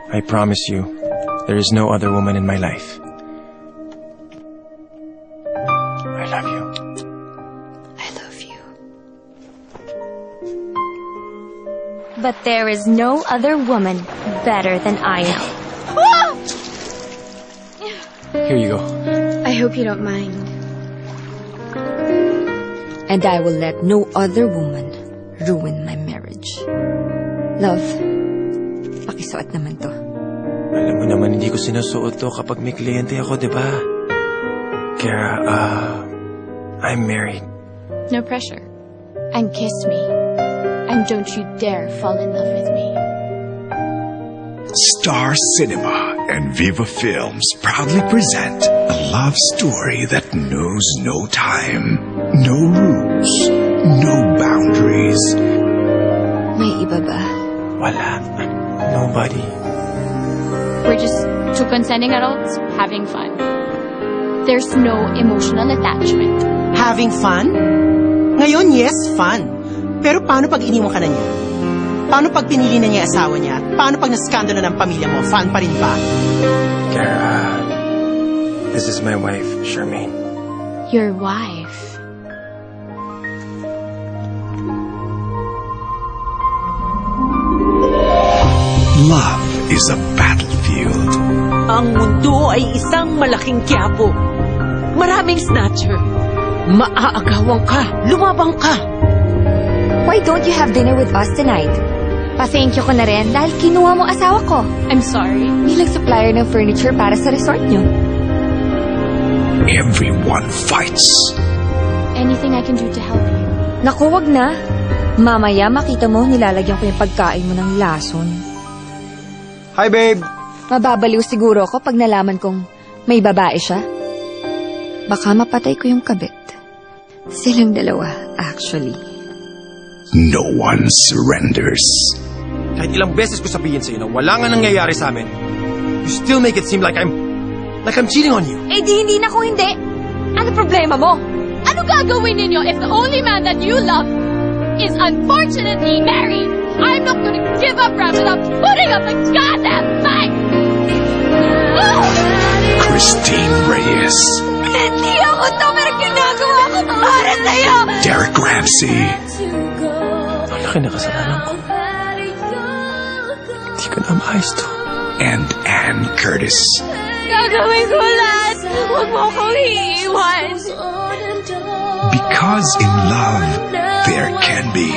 I promise you, there is no other woman in my life. I love you. I love you. But there is no other woman better than I am. Here you go. I hope you don't mind. And I will let no other woman ruin my marriage. Love, pakisuot naman to. Alam mo naman, hindi ko sinusuot to kapag may kliyente ako, di ba? Kara, I'm married. No pressure. And kiss me. And don't you dare fall in love with me. Star Cinema and Viva Films proudly present a love story that knows no time, no rules, no boundaries. May iba ba? Wala. Nobody. We're just two consenting adults having fun. There's no emotional attachment. Having fun? Ngayon, yes, fun. Pero paano pag iniwan ka na niya? Paano pag pinili na niya asawa niya? Paano pag naskandalo ng pamilya mo? Fun pa rin ba? Kara, this is my wife, Charmaine. Your wife. Love is a battlefield. Ang mundo ay isang malaking quiapo. Maraming snatcher. Maaagawan ka, lumabang ka. Why don't you have dinner with us tonight? Pa-thank you ko na rin dahil kinuha mo asawa ko. I'm sorry. Bilang supplier ng furniture para sa resort nyo. Everyone fights. Anything I can do to help you? Naku, wag na. Mamaya makita mo nilalagyan ko yung pagkain mo ng lason. Hi, babe! Mababaliw siguro ako pag nalaman kong may babae siya. Baka mapatay ko yung kabit. Silang dalawa, actually. No one surrenders. Kahit ilang beses ko sabihin sa'yo na wala nga nangyayari sa amin, you still make it seem like I'm cheating on you. Eh di hindi na kung hindi. Ano problema mo? Ano gagawin ninyo if the only man that you love is unfortunately married? I'm not gonna give up, Ram, without putting up a goddamn fight! Christine Reyes. Hindi ako to, pero ginagawa ko para sa'yo! Derek Ramsey. Ang laki na kasalanan ko. Hindi ko na maayos to. And Ann Curtis. Gagawin ko lahat! Huwag mo akong iiwan! Because in love, there can be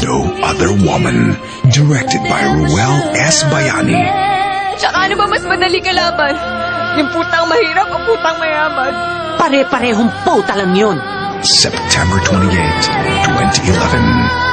no other woman. Directed by Ruel S. Bayani. Tsaka ano ba mas madali kalaban? Yung putang mahirap o putang mayaman? Pare-parehong puta lang yun. September 28, 2011.